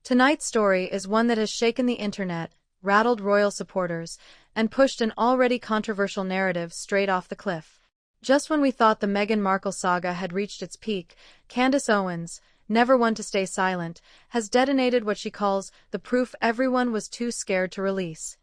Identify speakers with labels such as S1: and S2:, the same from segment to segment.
S1: Tonight's story is one that has shaken the internet, rattled royal supporters, and pushed an already controversial narrative straight off the cliff. Just when we thought the Meghan Markle saga had reached its peak, Candace Owens, never one to stay silent, has detonated what she calls the proof everyone was too scared to release.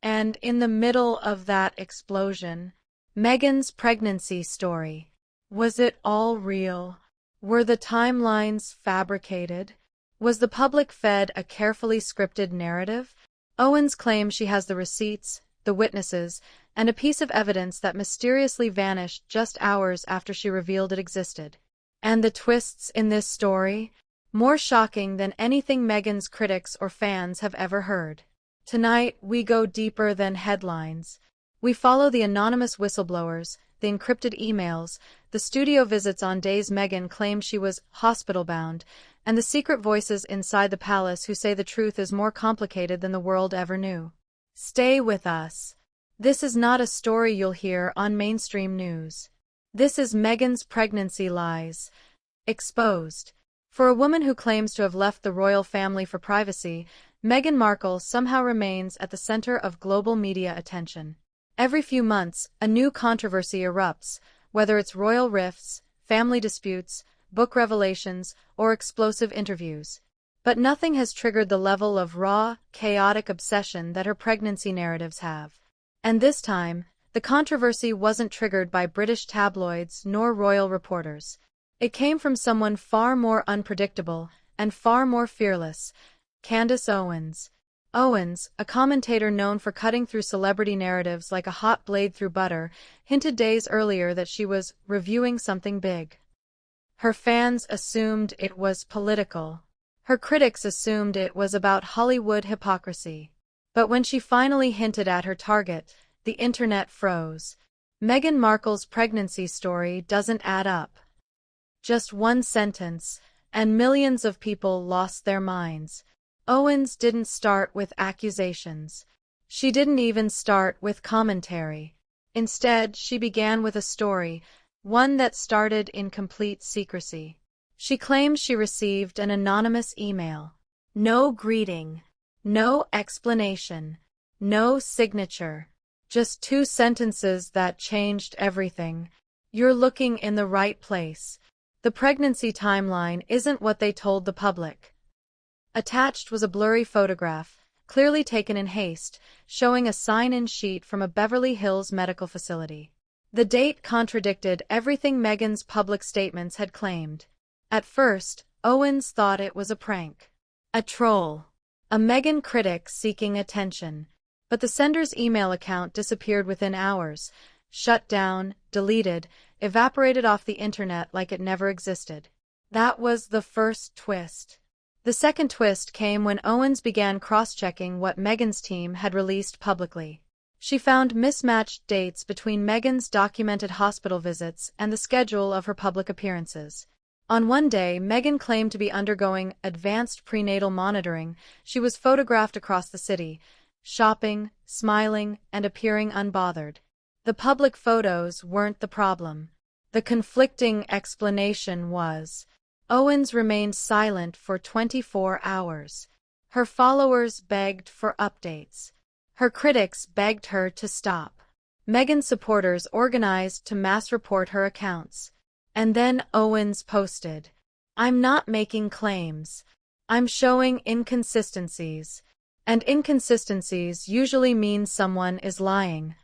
S1: And in the middle of that explosion, Meghan's pregnancy story. Was it all real? Were the timelines fabricated? Was the public fed a carefully scripted narrative? Owens claims she has the receipts, the witnesses, and a piece of evidence that mysteriously vanished just hours after she revealed it existed. And the twists in this story? More shocking than anything Meghan's critics or fans have ever heard. Tonight, we go deeper than headlines. We follow the anonymous whistleblowers, the encrypted emails, the studio visits on days Meghan claimed she was hospital-bound, and the secret voices inside the palace who say the truth is more complicated than the world ever knew. Stay with us. This is not a story you'll hear on mainstream news. This is Meghan's pregnancy lies. Exposed. For a woman who claims to have left the royal family for privacy, Meghan Markle somehow remains at the center of global media attention. Every few months, a new controversy erupts, whether it's royal rifts, family disputes, book revelations, or explosive interviews. But nothing has triggered the level of raw, chaotic obsession that her pregnancy narratives have. And this time, the controversy wasn't triggered by British tabloids nor royal reporters. It came from someone far more unpredictable and far more fearless, Candace Owens. Owens, a commentator known for cutting through celebrity narratives like a hot blade through butter, hinted days earlier that she was reviewing something big. Her fans assumed it was political. Her critics assumed it was about Hollywood hypocrisy. But when she finally hinted at her target, the internet froze. Meghan Markle's pregnancy story doesn't add up. Just one sentence, and millions of people lost their minds. Owens didn't start with accusations. She didn't even start with commentary. Instead, she began with a story, one that started in complete secrecy. She claims she received an anonymous email. No greeting. No explanation. No signature. Just 2 sentences that changed everything. You're looking in the right place. The pregnancy timeline isn't what they told the public. Attached was a blurry photograph, clearly taken in haste, showing a sign-in sheet from a Beverly Hills medical facility. The date contradicted everything Meghan's public statements had claimed. At first, Owens thought it was a prank. A troll. A Meghan critic seeking attention. But the sender's email account disappeared within hours, shut down, deleted, evaporated off the internet like it never existed. That was the first twist. The second twist came when Owens began cross-checking what Meghan's team had released publicly. She found mismatched dates between Meghan's documented hospital visits and the schedule of her public appearances. On one day, Meghan claimed to be undergoing advanced prenatal monitoring. She was photographed across the city, shopping, smiling, and appearing unbothered. The public photos weren't the problem. The conflicting explanation was, Owens remained silent for 24 hours. Her followers begged for updates. Her critics begged her to stop. Meghan's supporters organized to mass report her accounts. And then Owens posted, "I'm not making claims. I'm showing inconsistencies. And inconsistencies usually mean someone is lying."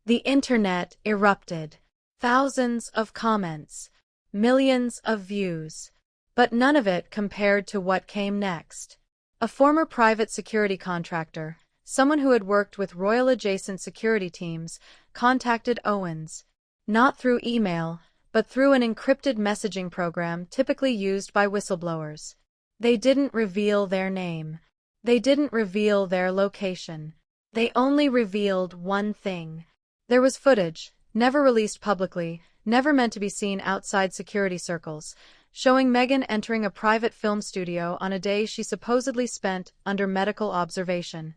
S1: The internet erupted. Thousands of comments. Millions of views. But none of it compared to what came next. A former private security contractor, someone who had worked with royal-adjacent security teams, contacted Owens. Not through email, but through an encrypted messaging program typically used by whistleblowers. They didn't reveal their name. They didn't reveal their location. They only revealed one thing. There was footage, never released publicly, never meant to be seen outside security circles, showing Meghan entering a private film studio on a day she supposedly spent under medical observation.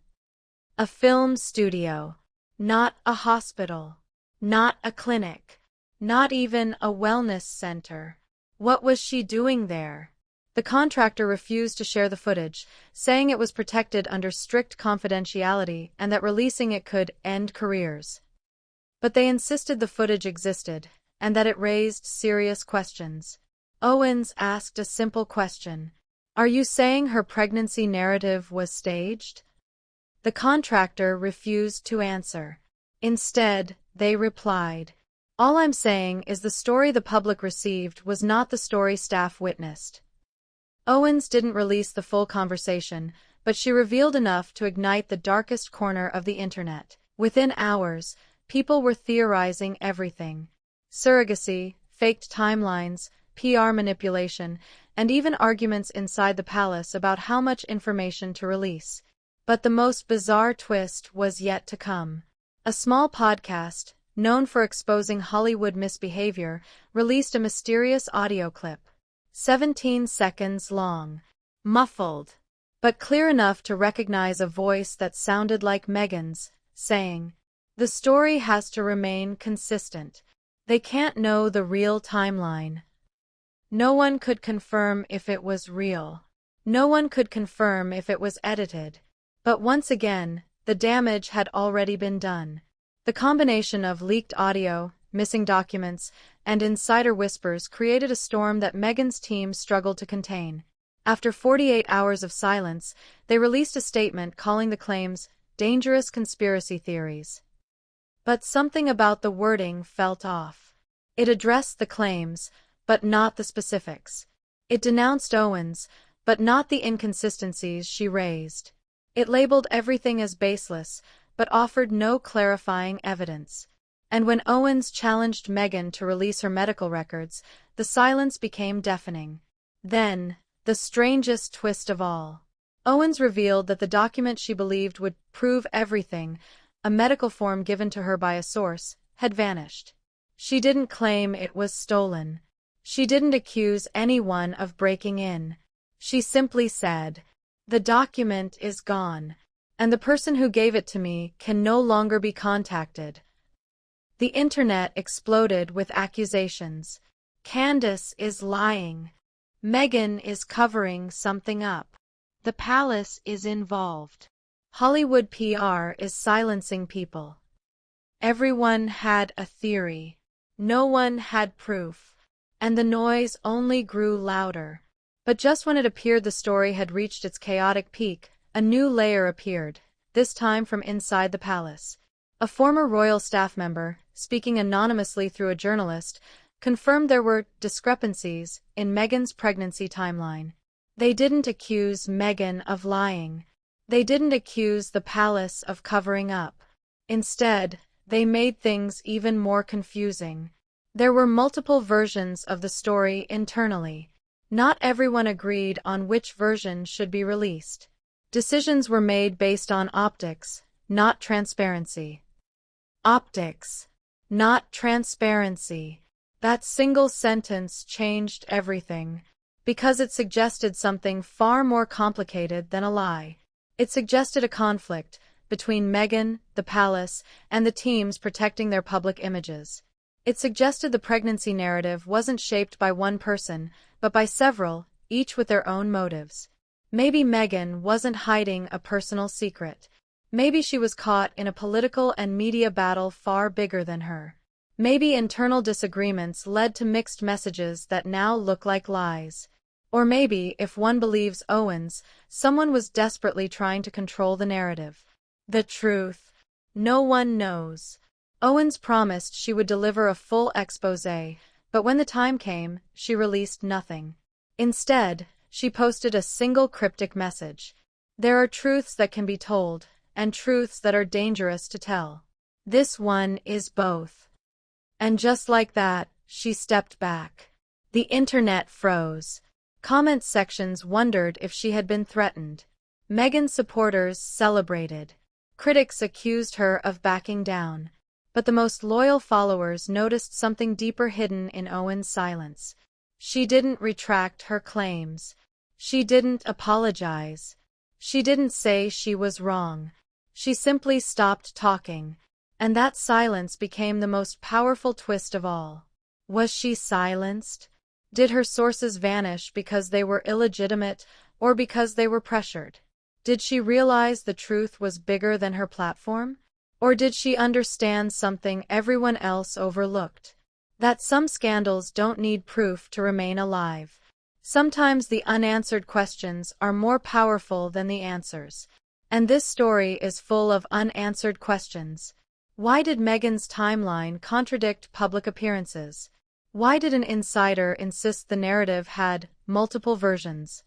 S1: A film studio. Not a hospital. Not a clinic. Not even a wellness center. What was she doing there? The contractor refused to share the footage, saying it was protected under strict confidentiality and that releasing it could end careers. But they insisted the footage existed, and that it raised serious questions. Owens asked a simple question. Are you saying her pregnancy narrative was staged? The contractor refused to answer. Instead, they replied, all I'm saying is the story the public received was not the story staff witnessed. Owens didn't release the full conversation, but she revealed enough to ignite the darkest corner of the internet. Within hours, people were theorizing everything. Surrogacy, faked timelines, PR manipulation, and even arguments inside the palace about how much information to release. But the most bizarre twist was yet to come. A small podcast, known for exposing Hollywood misbehavior, released a mysterious audio clip. 17 seconds long. Muffled, but clear enough to recognize a voice that sounded like Meghan's, saying, the story has to remain consistent. They can't know the real timeline. No one could confirm if it was real. No one could confirm if it was edited. But once again, the damage had already been done. The combination of leaked audio, missing documents, and insider whispers created a storm that Meghan's team struggled to contain. After 48 hours of silence, they released a statement calling the claims dangerous conspiracy theories. But something about the wording felt off. It addressed the claims, but not the specifics. It denounced Owens, but not the inconsistencies she raised. It labeled everything as baseless, but offered no clarifying evidence. And when Owens challenged Meghan to release her medical records, the silence became deafening. Then, the strangest twist of all. Owens revealed that the document she believed would prove everything, a medical form given to her by a source, had vanished. She didn't claim it was stolen. She didn't accuse anyone of breaking in. She simply said, the document is gone, and the person who gave it to me can no longer be contacted. The internet exploded with accusations. Candace is lying. Meghan is covering something up. The palace is involved. Hollywood PR is silencing people. Everyone had a theory. No one had proof. And the noise only grew louder. But just when it appeared the story had reached its chaotic peak, a new layer appeared, this time from inside the palace. A former royal staff member, speaking anonymously through a journalist, confirmed there were discrepancies in Meghan's pregnancy timeline. They didn't accuse Meghan of lying. They didn't accuse the palace of covering up. Instead, they made things even more confusing. There were multiple versions of the story internally. Not everyone agreed on which version should be released. Decisions were made based on optics, not transparency. Optics, not transparency. That single sentence changed everything, because it suggested something far more complicated than a lie. It suggested a conflict between Meghan, the palace, and the teams protecting their public images. It suggested the pregnancy narrative wasn't shaped by one person, but by several, each with their own motives. Maybe Meghan wasn't hiding a personal secret. Maybe she was caught in a political and media battle far bigger than her. Maybe internal disagreements led to mixed messages that now look like lies. Or maybe, if one believes Owens, someone was desperately trying to control the narrative. The truth. No one knows. Owens promised she would deliver a full exposé, but when the time came, she released nothing. Instead, she posted a single cryptic message. There are truths that can be told, and truths that are dangerous to tell. This one is both. And just like that, she stepped back. The internet froze. Comment sections wondered if she had been threatened. Meghan's supporters celebrated. Critics accused her of backing down. But the most loyal followers noticed something deeper hidden in Owens' silence. She didn't retract her claims. She didn't apologize. She didn't say she was wrong. She simply stopped talking. And that silence became the most powerful twist of all. Was she silenced? Did her sources vanish because they were illegitimate or because they were pressured? Did she realize the truth was bigger than her platform? Or did she understand something everyone else overlooked? That some scandals don't need proof to remain alive. Sometimes the unanswered questions are more powerful than the answers. And this story is full of unanswered questions. Why did Meghan's timeline contradict public appearances? Why did an insider insist the narrative had multiple versions?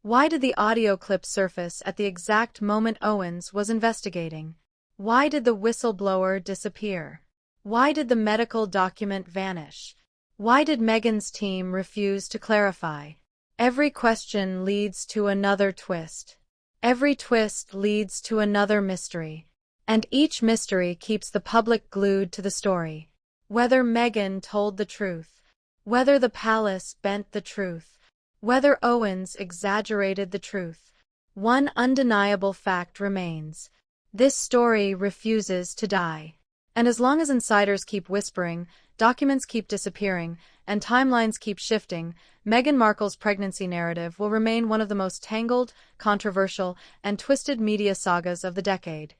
S1: Why did the audio clip surface at the exact moment Owens was investigating? Why did the whistleblower disappear? Why did the medical document vanish? Why did Meghan's team refuse to clarify? Every question leads to another twist. Every twist leads to another mystery. And each mystery keeps the public glued to the story. Whether Meghan told the truth, whether the palace bent the truth, whether Owens exaggerated the truth, one undeniable fact remains. This story refuses to die. And as long as insiders keep whispering, documents keep disappearing, and timelines keep shifting, Meghan Markle's pregnancy narrative will remain one of the most tangled, controversial, and twisted media sagas of the decade.